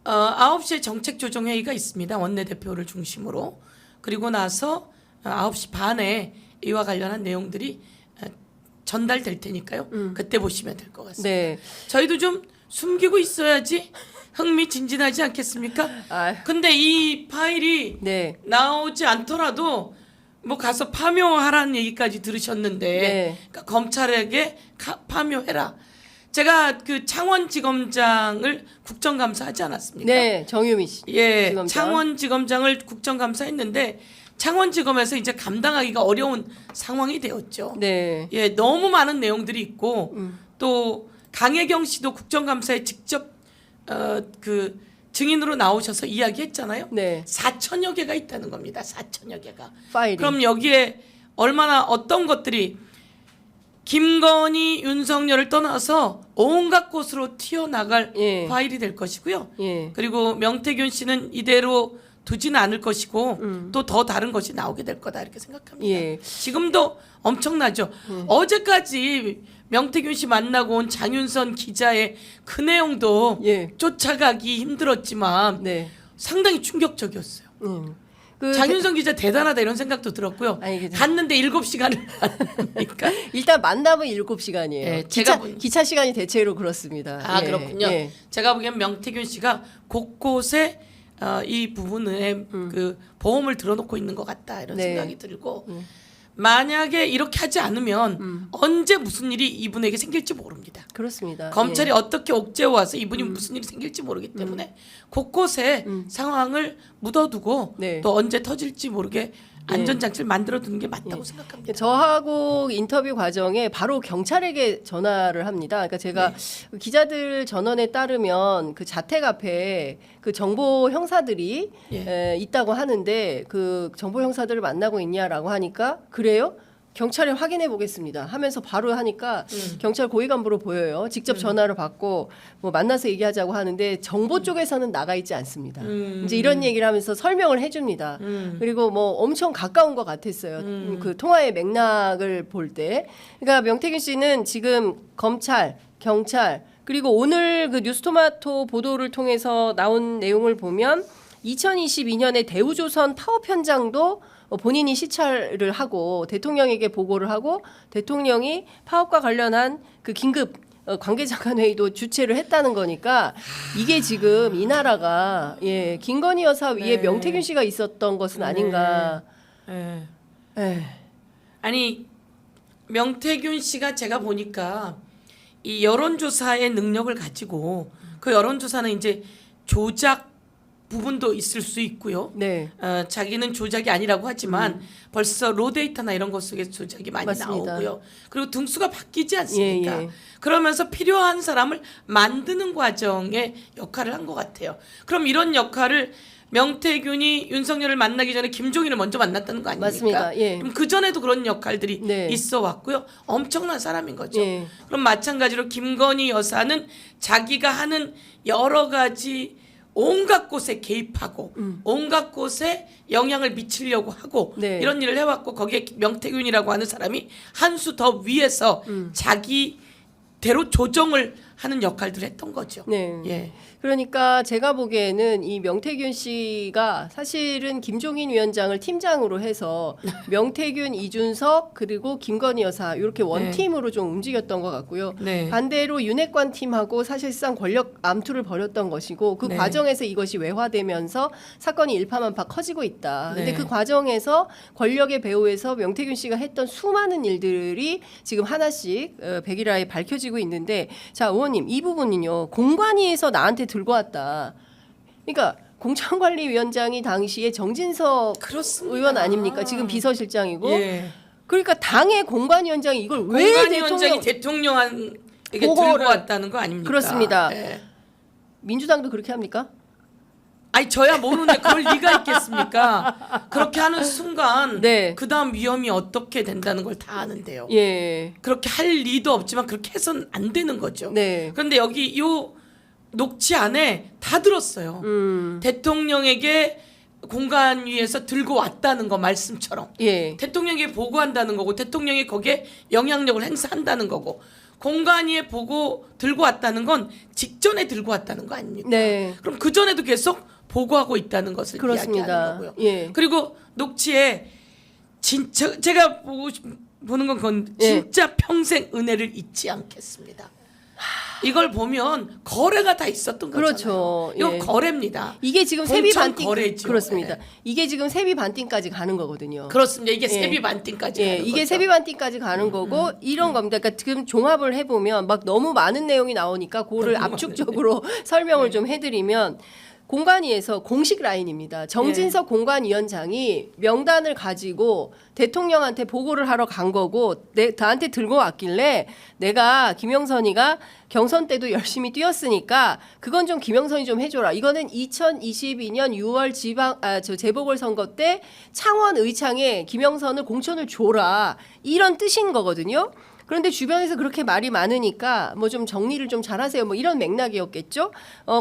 9시에 정책조정회의가 있습니다. 원내대표를 중심으로. 그리고 나서 9시 반에 이와 관련한 내용들이 전달될 테니까요. 그때 보시면 될 것 같습니다. 네. 저희도 좀 숨기고 있어야지 흥미진진하지 않겠습니까? 근데 이 파일이 네. 나오지 않더라도 뭐 가서 파묘하라는 얘기까지 들으셨는데 네. 그러니까 검찰에게 파묘해라. 제가 그 창원지검장을 국정감사하지 않았습니까? 네, 정유미 씨. 예, 지검장. 창원지검장을 국정감사했는데 창원지검에서 이제 감당하기가 어려운 상황이 되었죠. 네. 예, 너무 많은 내용들이 있고 또 강혜경 씨도 국정감사에 직접 그 증인으로 나오셔서 이야기했잖아요. 네. 4천여 개가 있다는 겁니다. 4천여 개가. 파일이. 그럼 여기에 얼마나 어떤 것들이 김건희, 윤석열을 떠나서 온갖 곳으로 튀어나갈 예. 파일이 될 것이고요. 예. 그리고 명태균 씨는 이대로 두지는 않을 것이고 또 더 다른 것이 나오게 될 거다 이렇게 생각합니다. 예. 지금도 엄청나죠. 어제까지 명태균 씨 만나고 온 장윤선 기자의 그 내용도 예. 쫓아가기 힘들었지만 네. 상당히 충격적이었어요. 그 장윤선 기자 대단하다 이런 생각도 들었고요. 아니, 갔는데 7시간을 하니까. 일단 만남은 7시간이에요. 예, 기차 시간이 대체로 그렇습니다. 아, 예, 그렇군요. 예. 제가 보기엔 명태균 씨가 곳곳에 이 부분에 그 보험을 들어놓고 있는 것 같다 이런 네. 생각이 들고 만약에 이렇게 하지 않으면 언제 무슨 일이 이분에게 생길지 모릅니다. 그렇습니다. 검찰이 예. 어떻게 옥죄어 와서 이분이 무슨 일이 생길지 모르기 때문에 곳곳에 상황을 묻어두고 네. 또 언제 터질지 모르게 안전장치를 만들어두는 게 맞다고 생각합니다. 저하고 인터뷰 과정에 바로 경찰에게 전화를 합니다. 그러니까 제가 기자들 전원에 따르면 그 자택 앞에 그 정보 형사들이 있다고 하는데 그 정보 형사들을 만나고 있냐라고 하니까 그래요? 경찰에 확인해 보겠습니다 하면서 바로 하니까 경찰 고위 간부로 보여요. 직접 전화를 받고 뭐 만나서 얘기하자고 하는데 정보 쪽에서는 나가 있지 않습니다. 이제 이런 얘기를 하면서 설명을 해줍니다. 그리고 뭐 엄청 가까운 것 같았어요. 그 통화의 맥락을 볼 때. 그러니까 명태균 씨는 지금 검찰, 경찰 그리고 오늘 그 뉴스토마토 보도를 통해서 나온 내용을 보면 2022년에 대우조선 파업 현장도 본인이 시찰을 하고 대통령에게 보고를 하고 대통령이 파업과 관련한 그 긴급 관계자간 회의도 주최를 했다는 거니까 이게 지금 이 나라가 김건희 여사 위에 명태균 씨가 있었던 것은 아닌가. 아니 명태균 씨가 제가 보니까 이 여론조사의 능력을 가지고 그 여론조사는 이제 조작 부분도 있을 수 있고요. 네. 자기는 조작이 아니라고 하지만 벌써 로데이터나 이런 것 속에 조작이 많이 맞습니다. 나오고요. 그리고 등수가 바뀌지 않습니까? 예. 그러면서 필요한 사람을 만드는 과정에 역할을 한 것 같아요. 그럼 이런 역할을 명태균이 윤석열을 만나기 전에 김종인을 먼저 만났다는 거 아닙니까? 맞습니다. 예. 그럼 그 전에도 그런 역할들이 네. 있어 왔고요. 엄청난 사람인 거죠. 예. 그럼 마찬가지로 김건희 여사는 자기가 하는 여러 가지 온갖 곳에 개입하고 온갖 곳에 영향을 미치려고 하고 네. 이런 일을 해왔고 거기에 명태균이라고 하는 사람이 한 수 더 위에서 자기대로 조정을 하는 역할들을 했던 거죠. 네. 예. 그러니까 제가 보기에는 이 명태균 씨가 사실은 김종인 위원장을 팀장으로 해서 명태균, 이준석 그리고 김건희 여사 이렇게 원팀으로 좀 움직였던 것 같고요. 네. 반대로 윤핵관 팀하고 사실상 권력 암투를 벌였던 것이고 그 네. 과정에서 이것이 외화되면서 사건이 일파만파 커지고 있다. 근데 네. 그 과정에서 권력의 배후에서 명태균 씨가 했던 수많은 일들이 지금 하나씩 백일화에 밝혀지고 있는데 자 의원님 이 부분은요 공관위에서 나한테 들고 왔다. 그러니까 공천관리위원장이 당시에 정진석 그렇습니다. 의원 아닙니까? 지금 비서실장이고. 예. 그러니까 당의 공관위원장이 이걸 왜 공관위원장이 대통령에게 들고 보고를 왔다는 거 아닙니까? 그렇습니다. 예. 민주당도 그렇게 합니까? 아니 저야 모르는데 그럴 리가 있겠습니까? 그렇게 하는 순간 네. 그다음 위험이 어떻게 된다는 걸 다 아는데요. 예. 그렇게 할 리도 없지만 그렇게 해서는 안 되는 거죠. 네. 그런데 여기 요 녹취 안에 다 들었어요. 대통령에게 공관위에서 들고 왔다는 거 말씀처럼 예. 대통령에게 보고한다는 거고 대통령이 거기에 영향력을 행사한다는 거고 공관위에 보고 들고 왔다는 건 직전에 들고 왔다는 거 아닙니까? 네. 그럼 그 전에도 계속 보고하고 있다는 것을 그렇습니다. 이야기하는 거고요. 예. 그리고 녹취에 진짜 제가 보는 건 그건 진짜 평생 은혜를 잊지 않겠습니다. 이걸 보면 거래가 다 있었던 거잖아요. 그렇죠. 이건 예. 거래입니다. 이게 지금 세비 공천 반띵 거래죠. 그렇습니다. 예. 이게 지금 세비 반띵까지 가는 거거든요. 그렇습니다. 이게 예. 세비 반띵까지 예, 가는 이게 거죠. 세비 반띵까지 가는 거고 이런 겁니다. 그러니까 지금 종합을 해보면 막 너무 많은 내용이 나오니까 그거를 너무 압축적으로 설명을 좀 해드리면 공관위에서 공식 라인입니다. 정진석 공관위원장이 명단을 가지고 대통령한테 보고를 하러 간 거고 나한테 들고 왔길래 내가 김영선이가 경선 때도 열심히 뛰었으니까 그건 좀 김영선이 좀 해줘라. 이거는 2022년 6월 재보궐선거 때 창원 의창에 김영선을 공천을 줘라. 이런 뜻인 거거든요. 그런데 주변에서 그렇게 말이 많으니까 뭐 좀 정리를 좀 잘하세요. 뭐 이런 맥락이었겠죠.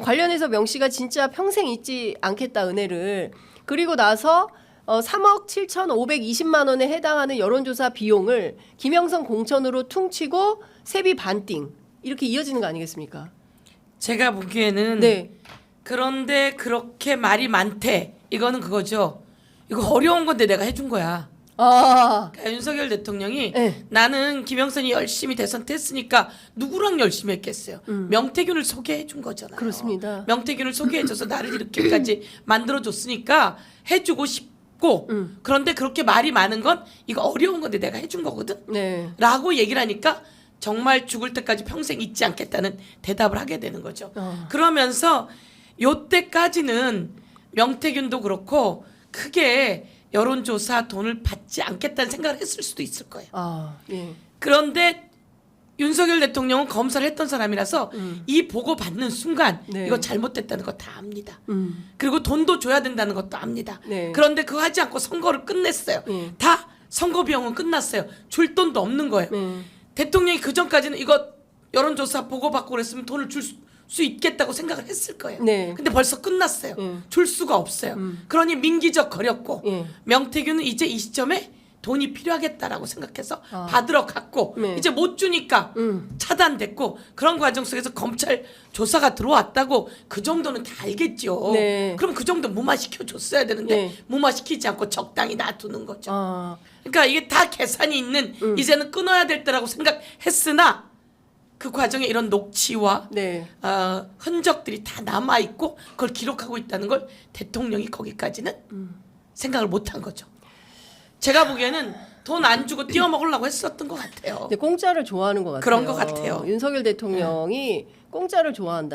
관련해서 명 씨가 진짜 평생 잊지 않겠다 은혜를. 그리고 나서 3억 7,520만 원에 해당하는 여론조사 비용을 김영선 공천으로 퉁치고 세비 반띵 이렇게 이어지는 거 아니겠습니까? 제가 보기에는 네. 그런데 그렇게 말이 많대. 이거는 그거죠. 이거 어려운 건데 내가 해준 거야. 아, 그러니까 윤석열 대통령이 네. 나는 김영선이 열심히 대선 했으니까 누구랑 열심히 했겠어요. 명태균을 소개해 준 거잖아요. 그렇습니다. 명태균을 소개해줘서 나를 이렇게까지 만들어줬으니까 해주고 싶고 그런데 그렇게 말이 많은 건 이거 어려운 건데 내가 해준 거거든. 네. 라고 얘기를 하니까 정말 죽을 때까지 평생 잊지 않겠다는 대답을 하게 되는 거죠. 그러면서 요때까지는 명태균도 그렇고 크게 여론조사 돈을 받지 않겠다는 생각을 했을 수도 있을 거예요. 아, 예. 그런데 윤석열 대통령은 검사를 했던 사람이라서 이 보고 받는 순간 네. 이거 잘못됐다는 거 다 압니다. 그리고 돈도 줘야 된다는 것도 압니다. 네. 그런데 그거 하지 않고 선거를 끝냈어요. 다 선거 비용은 끝났어요. 줄 돈도 없는 거예요. 대통령이 그 전까지는 이거 여론조사 보고 받고 그랬으면 돈을 줄 수 있겠다고 생각을 했을 거예요. 네. 근데 벌써 끝났어요. 줄 수가 없어요. 그러니 민기적 거렸고 예. 명태균은 이제 이 시점에 돈이 필요하겠다라고 생각해서 받으러 갔고 네. 이제 못 주니까 차단됐고 그런 과정 속에서 검찰 조사가 들어왔다고 그 정도는 다 알겠죠. 네. 그럼 그 정도 무마시켜 줬어야 되는데 네. 무마시키지 않고 적당히 놔두는 거죠. 아, 그러니까 이게 다 계산이 있는 이제는 끊어야 될 때라고 생각했으나 그 과정에 이런 녹취와 네. 흔적들이 다 남아 있고 그걸 기록하고 있다는 걸 대통령이 거기까지는 생각을 못한 거죠. 제가 보기에는 돈 안 주고 띄워 먹으려고 했었던 것 같아요. 근데 공짜를 좋아하는 것 같아요. 그런 것 같아요. 윤석열 대통령이 공짜를 좋아한다.